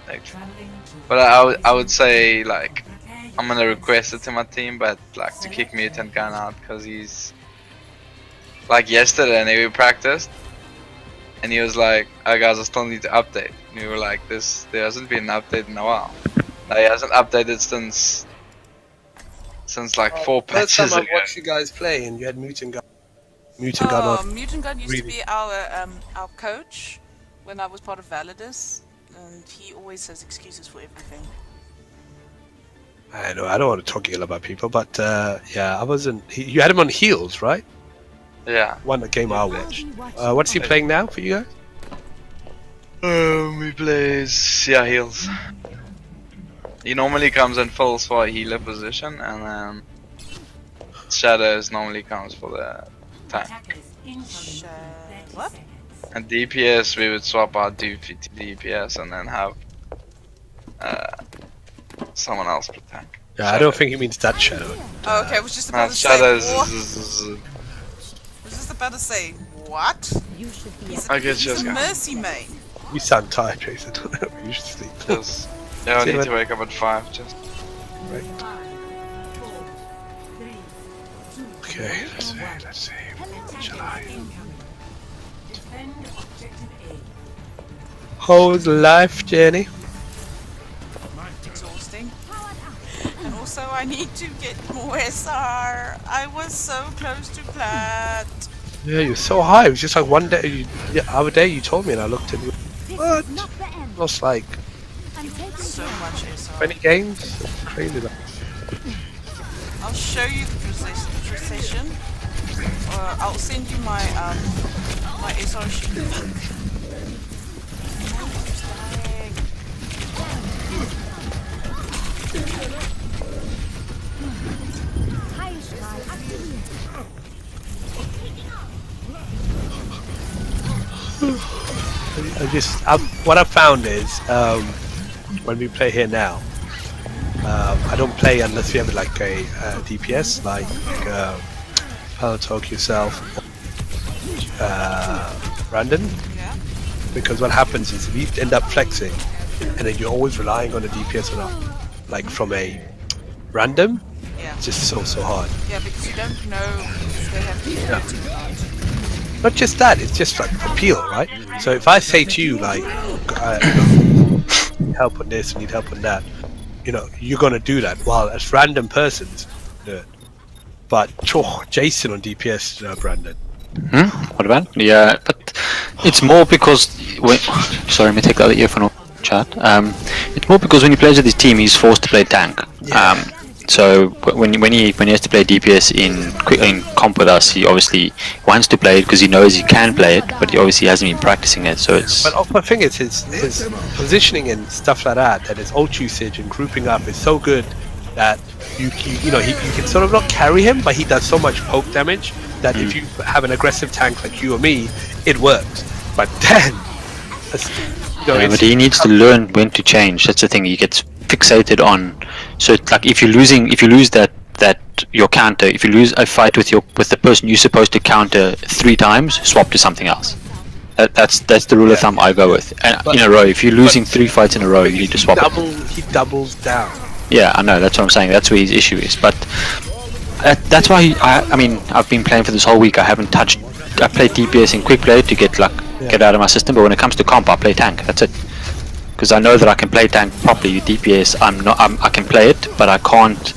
Like, but I would say like I'm gonna request it to my team, but like to kick Mutant Gun out because he's like yesterday and we practiced and he was like, "Oh guys, I still need to update." And we were like, there hasn't been an update in a while. Like, he hasn't updated since like 4 First patches time I ago. watched you guys play and you had Mutant Gun on. Mutant Gun used to be our coach when I was part of Validus, and he always has excuses for everything. I know, I don't want to talk ill about people, but yeah, I wasn't. You had him on heels, right? Yeah. One game I watched. What's he playing now for you guys? He plays heals. He normally comes and fills for a healer position, and then Shadows normally comes for the tank. What? And DPS we would swap out Doofy to DPS and then have someone else per tank. Yeah, Shadow. I don't think he means that Shadow. Oh, okay, I was just about to Shadows say. I was just about to say what? He's a mercy main. You sound tired, Jason. You should sleep. Just, yeah, I need to wake up at 5. Just. Right. Okay, let's see. Shall I? How's life, Jenny? Exhausting. And also I need to get more SR. I was so close to plat. Yeah, you're so high. It was just like one day, the other day you told me and I looked at you. What? Lost like so much SR. 20 games? It's crazy. I'll show you the precision. I'll send you my my SR sheet. What I found is when we play here now, I don't play unless we have like a DPS like Palatalk yourself, Brandon. Yeah. Because what happens is we end up flexing, and then you're always relying on a DPS or not, like from a random. Yeah. It's just so hard. Yeah, because you don't know if they have to. Not just that, it's just like appeal, right? So if I say to you like, need help on this, need help on that, you know, you're gonna do that. While as random persons, do it. But Jason on DPS, Brandon. What about? Yeah, but it's more because sorry, let me take the other earphone off. Chat. It's more because when he plays with his team, he's forced to play tank. Yeah. So when he has to play DPS in comp with us, he obviously wants to play it because he knows he can play it, but he obviously hasn't been practicing it. So it's. But my thing is his positioning and stuff like that, and his ult usage and grouping up is so good that you can sort of not carry him, but he does so much poke damage that if you have an aggressive tank like you or me, it works. But then, but he needs to learn when to change. That's the thing. He gets fixated on. So like if you lose that your counter, if you lose a fight with the person you're supposed to counter 3 times, swap to something else. That's the rule of thumb I go with. And in a row, if you're losing 3 fights in a row, you need to swap. He doubles down. Yeah, I know. That's what I'm saying. That's where his issue is. But that's why I mean I've been playing for this whole week. I haven't touched. I play DPS in quick play to get out of my system. But when it comes to comp, I play tank. That's it. Because I know that I can play tank properly. DPS, I can play it, but I can't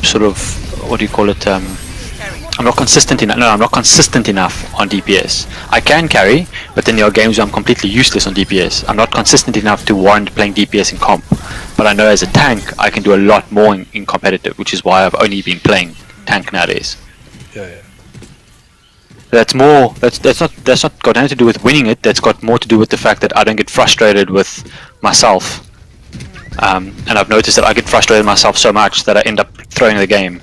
sort of, what do you call it? I'm not consistent enough. No, I'm not consistent enough on DPS. I can carry, but then there are games where I'm completely useless on DPS. I'm not consistent enough to warrant playing DPS in comp. But I know as a tank, I can do a lot more in competitive, which is why I've only been playing tank nowadays. Yeah. That's more. That's not got anything to do with winning it. That's got more to do with the fact that I don't get frustrated with myself. And I've noticed that I get frustrated with myself so much that I end up throwing the game.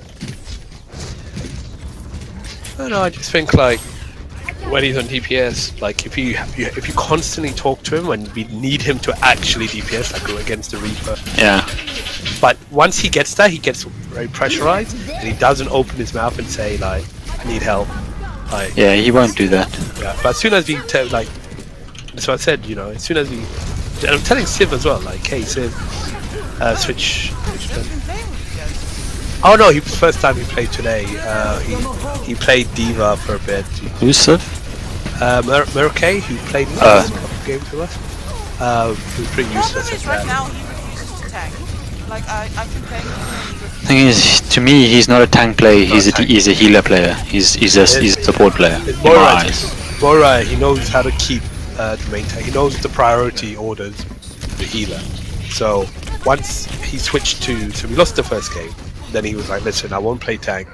No, I just think like when he's on DPS, like if you constantly talk to him and we need him to actually DPS, like go against the Reaper. Yeah. But once he gets there, he gets very pressurized, and he doesn't open his mouth and say like, "I need help." Like, yeah, he won't do that. Yeah, but as soon as we that's what I said. You know, as soon as we And I'm telling Civ as well, like, hey Civ, switch. He's been playing with you guys. Oh no, first time he played today. He played Diva for a bit. Who's Civ? Murkay, who played last couple of games with us. He was pretty The useless problem at is right that. now he refuses to tank. Like I've been playing with him and he refuses. Thing is, to me, he's not a tank player. He's a healer player. He's a support player. In my eyes. Moira, he knows how to keep the main tank. He knows the priority orders the healer. So once he switched so we lost the first game. Then he was like, listen, I won't play tank,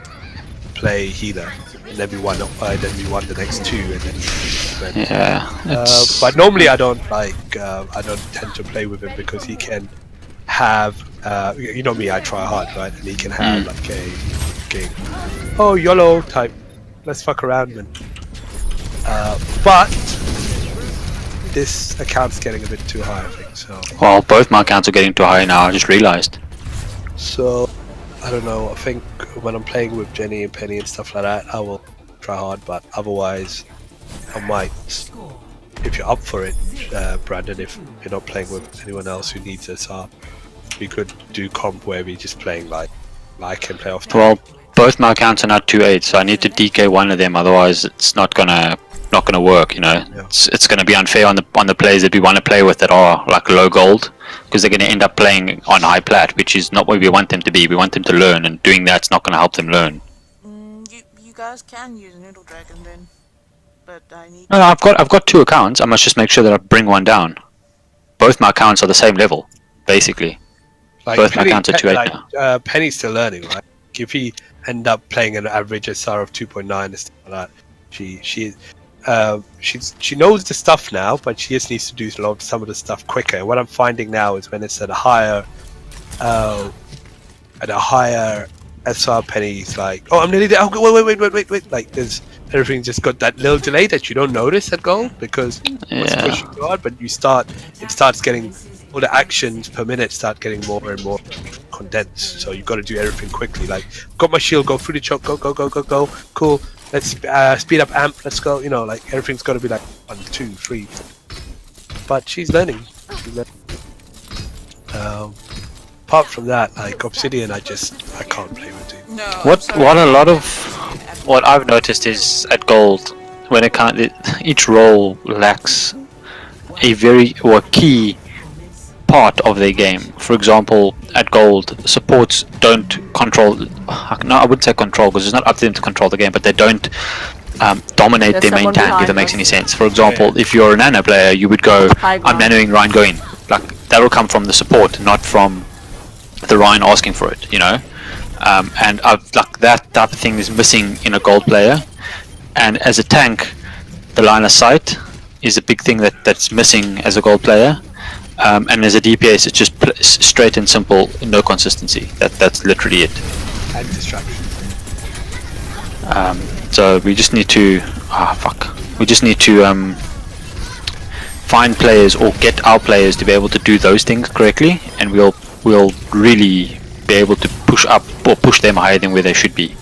play healer. And then we won the next two, and then Yeah. but normally I don't tend to play with him because he can have you know me, I try hard, right? And he can have like a YOLO type, let's fuck around, man. But this account's getting a bit too high, I think. So Well, both my accounts are getting too high now. I just realized. so I don't know. I think when I'm playing with Jenny and Penny and stuff like that, I will try hard. But otherwise, I might. If you're up for it, Brandon, if you're not playing with anyone else who needs us up, we could do comp where we just playing like I can play off. Well, both my accounts are now 2-8, so I need to DK one of them. Otherwise, it's not gonna work. You know, Yeah. it's gonna be unfair on the players that we want to play with that are like low gold, because they're gonna end up playing on high plat, which is not where we want them to be. We want them to learn, and doing that's not gonna help them learn. You guys can use Noodle Dragon then, but I need. No, I've got two accounts. I must just make sure that I bring one down. Both my accounts are the same level, basically. Like Both my accounts are 2-8 now. Penny's still learning, right? If he end up playing an average SR of 2.9 and stuff like that, she knows the stuff now, but she just needs to do some of the stuff quicker. What I'm finding now is when it's at a higher SR, Penny's like, oh, I'm nearly there. Oh, wait. Like everything just got that little delay that you don't notice at goal because it's pushing hard, but it starts getting. All the actions per minute start getting more and more condensed, so you've got to do everything quickly. Like, got my shield, go through the choke, go, cool. Let's speed up amp. Let's go. You know, like everything's got to be like 1, 2, 3. But she's learning. Apart from that, like Obsidian, I can't play with it. No. What I've noticed is at gold, when each role lacks a key part of their game. For example, at gold, supports don't control. No, I wouldn't say control because it's not up to them to control the game, but they don't dominate their main tank. If that makes any sense. For example, if you're a nano player, you would go, "I'm nanoing Ryan, go in." Like that will come from the support, not from the Ryan asking for it. You know, and like that type of thing is missing in a gold player. And as a tank, the line of sight is a big thing that's missing as a gold player. And as a DPS, it's just straight and simple, no consistency. That's literally it. And distraction. So we just need to We just need to find players or get our players to be able to do those things correctly, and we'll really be able to push up or push them higher than where they should be.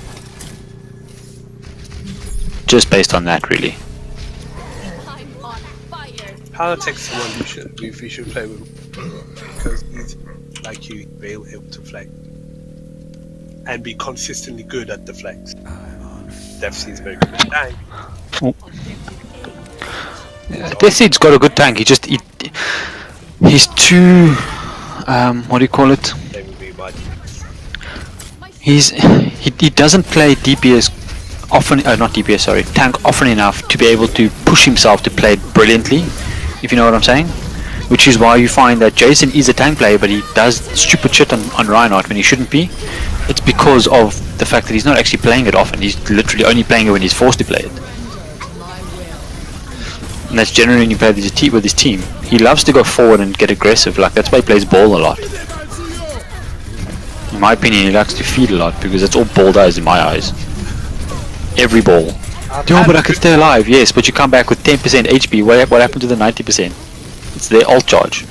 Just based on that, really. Paladin's someone we should play with because he's like you, be able to flex and be consistently good at the flex. Death Seed's very good at tank. Death Seed's got a good tank. He's too what do you call it? He doesn't play DPS often. Not DPS, sorry, tank often enough to be able to push himself to play it brilliantly. If you know what I'm saying, which is why you find that Jason is a tank player, but he does stupid shit on Reinhardt when he shouldn't be. It's because of the fact that he's not actually playing it often. He's literally only playing it when he's forced to play it. And that's generally when you play with his team. He loves to go forward and get aggressive. Like that's why he plays ball a lot. In my opinion, he likes to feed a lot because that's all ball does in my eyes. Every ball. Yo, but I can stay alive. Yes, but you come back with 10% HP. What happened to the 90%? It's their ult charge.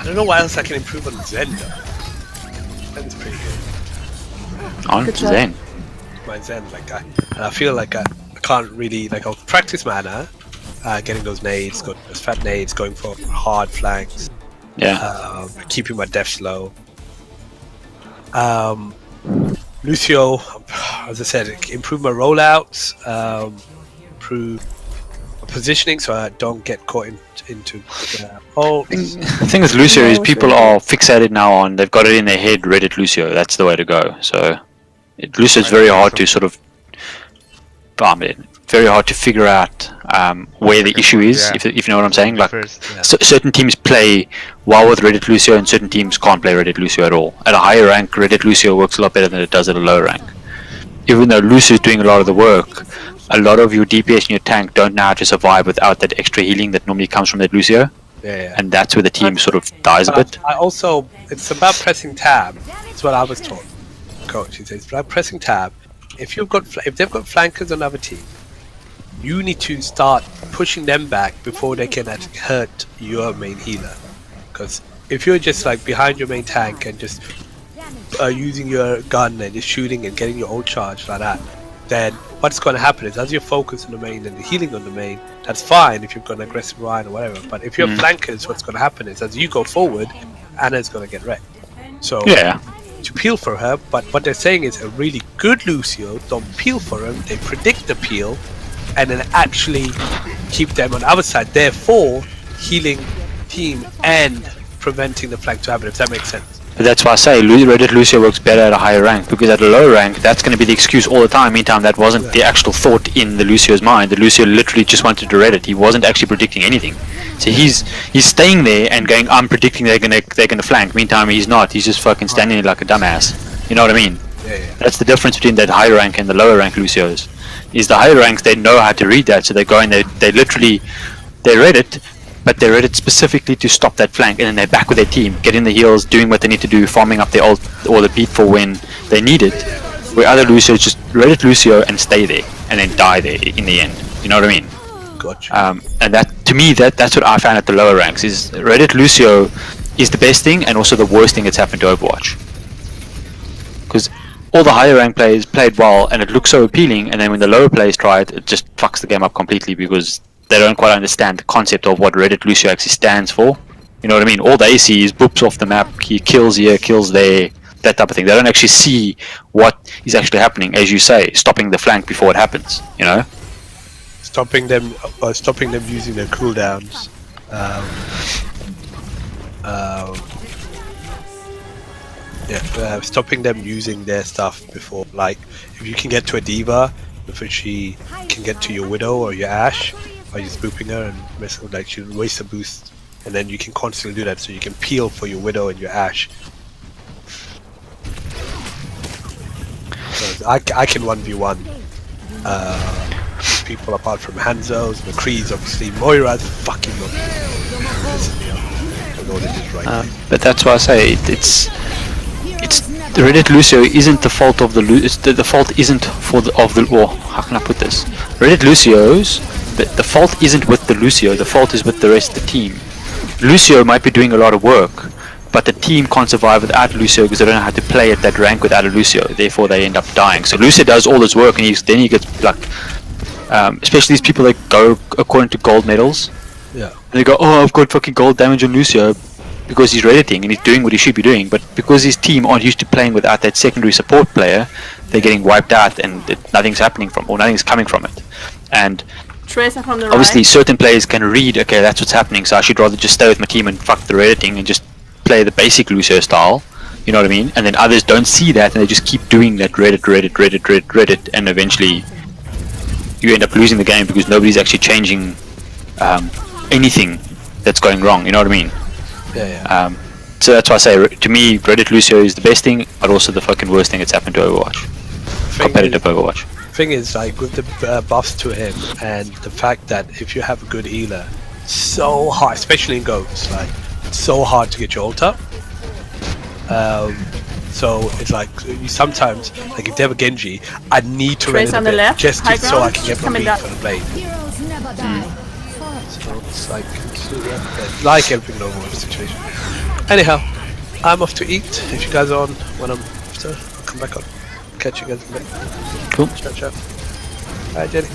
I don't know what else I can improve on Zen though. Zen's pretty good. On Good to job. Zen. My Zen, I feel like I can't really I'll practice mana, getting those nades, got those fat nades, going for hard flanks, Yeah. keeping my def low. Lucio, as I said, improve my rollouts, improve my positioning so I don't get caught into holes. The thing with Lucio is people are fixated now on, they've got it in their head, Reddit Lucio, that's the way to go. So Lucio's very hard to sort of, very hard to figure out where the issue is, if you know what I'm saying. Like, certain teams play well with Reddit Lucio and certain teams can't play Reddit Lucio at all. At a higher rank, Reddit Lucio works a lot better than it does at a lower rank. Even though Lucio's doing a lot of the work, a lot of your DPS and your tank don't know how to survive without that extra healing that normally comes from that Lucio. Yeah. And that's where the team sort of dies a bit. I also, it's about pressing tab. That's what I was taught. Coach, he says, it's about pressing tab. If they've got flankers on other team, you need to start pushing them back before they can actually hurt your main healer. Because if you're just like behind your main tank and just using your gun and just shooting and getting your ult charge like that, then what's going to happen is as you focus on the main and the healing on the main, that's fine if you've got an aggressive Ryan or whatever. But if you're flankers, what's going to happen is as you go forward, Anna's going to get wrecked. So to peel for her, but what they're saying is a really good Lucio don't peel for him, they predict the peel and then actually keep them on the other side, therefore healing team and preventing the flank to happen, if that makes sense. But that's why I say Reddit Lucio works better at a higher rank, because at a lower rank that's going to be the excuse all the time. Meantime, that wasn't the actual thought in the Lucio's mind. The Lucio literally just wanted to Reddit. He wasn't actually predicting anything. So he's staying there and going, I'm predicting they're gonna flank. Meantime, he's not. He's just fucking standing there like a dumbass. You know what I mean? Yeah. That's the difference between that higher rank and the lower rank Lucios. Is the higher ranks, they know how to read that, so they go and they literally read it, but they read it specifically to stop that flank, and then they're back with their team, getting the heals, doing what they need to do, farming up their ult or the beat for when they need it. Where other Lucios just read it Lucio and stay there, and then die there in the end. You know what I mean? Gotcha. And that, to me, that's what I found at the lower ranks, is Reddit Lucio is the best thing and also the worst thing that's happened to Overwatch. Because all the higher rank players played well and it looks so appealing, and then when the lower players try it, it just fucks the game up completely because they don't quite understand the concept of what Reddit Lucio actually stands for. You know what I mean? All they see is boops off the map, he kills here, kills there, that type of thing. They don't actually see what is actually happening, as you say, stopping the flank before it happens, you know? Stopping them using their cooldowns. Stopping them using their stuff before, like if you can get to a diva before she can get to your widow or your Ashe by just booping her and messing with, like, she'll waste a boost, and then you can constantly do that so you can peel for your widow and your Ashe. So I can 1v1 people apart from Hanzo's, McCree's obviously, Moira's fucking not. I know this is right. But that's why I say it's the Reddit Lucio isn't the fault of the fault isn't or how can I put this? Reddit Lucio's the fault isn't with the Lucio, the fault is with the rest of the team. Lucio might be doing a lot of work, but the team can't survive without Lucio because they don't know how to play at that rank without a Lucio, therefore they end up dying. So Lucio does all this work and then he gets like especially these people that go according to gold medals. Yeah. And they go, oh, I've got fucking gold damage on Lucio because he's redditing and he's doing what he should be doing, but because his team aren't used to playing without that secondary support player, they're getting wiped out and nothing's happening nothing's coming from it. And Tracer from the obviously right. certain players can read, okay, that's what's happening, so I should rather just stay with my team and fuck the redditing and just play the basic Lucio style, you know what I mean? And then others don't see that and they just keep doing that Reddit, and eventually you end up losing the game because nobody's actually changing anything that's going wrong, you know what I mean? Yeah. So that's why I say, to me, Reddit Lucio is the best thing, but also the fucking worst thing that's happened to Overwatch. Competitive Overwatch. Thing is, like, with the buffs to him and the fact that if you have a good healer, so hard, especially in goats, like, it's so hard to get your ult up. So it's like, you sometimes, like if they have a Genji, I need to run Trace in a on the bit left, just high so I ground, can get my coming beat down. for the blade. So So it's like everything in Overwatch situation. Anyhow, I'm off to eat. If you guys are on when I'm after, I'll come back on. Catch you guys in a bit. Cool. Ciao. Bye, Jenny.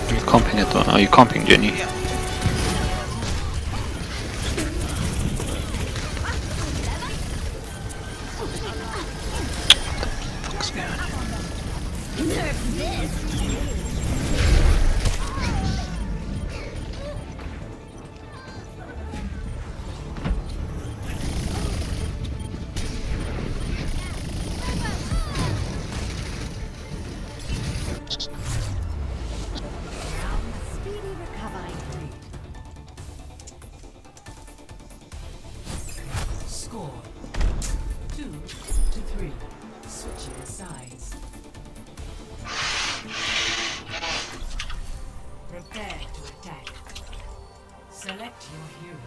Are you comping it or are you comping, Jenny? Score 2-3. Switching sides. Prepare to attack. Select your hero.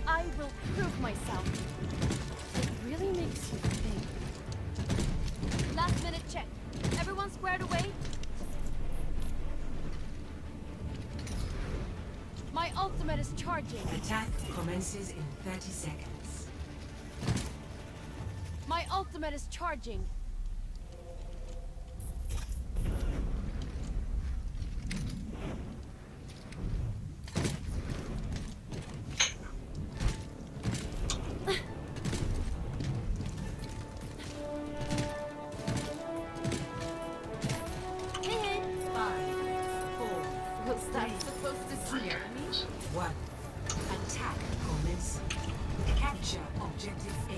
I will prove myself. It really makes you think. Last minute check. Everyone squared away? My ultimate is charging. Attack commences in 30 seconds. My ultimate is charging. Was that supposed to scare me? 1. Attack commencing. Capture objective A.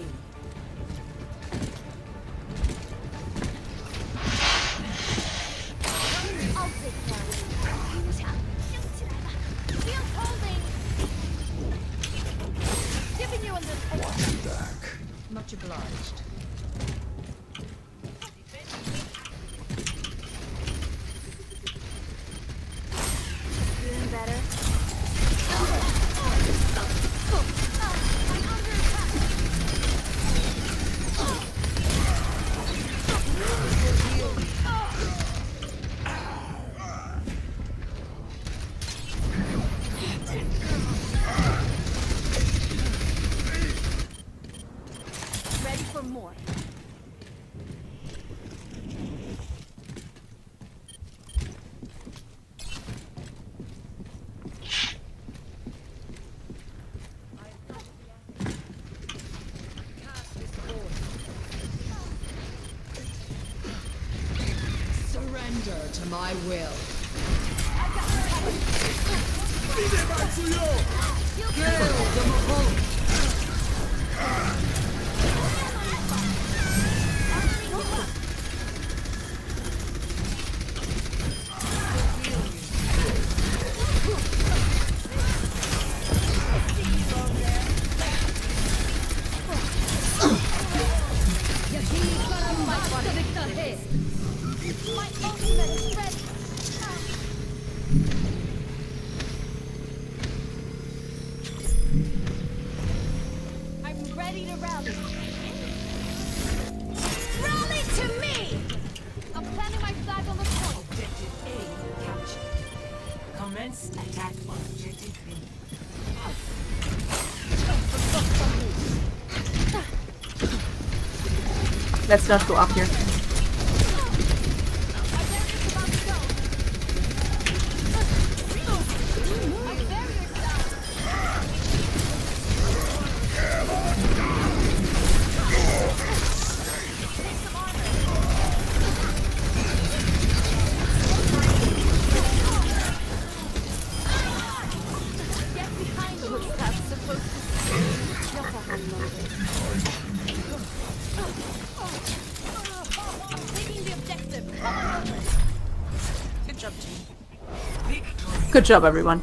I'll take that. Shield holding. Giving you a little extra. Much obliged. Feeling better? Ready for more. Surrender to my will. My ultimate is ready. I'm ready to rally. Rally to me! I'm planting my flag on the point. Objective A captured. Commence attack on objective B. Let's not go up here. Get behind me. That's supposed to not a hand taking the objective. Good job, team. Good job, everyone.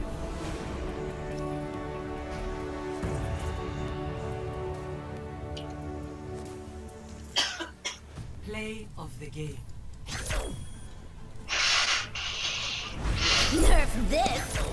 Play of the game. Nerf this!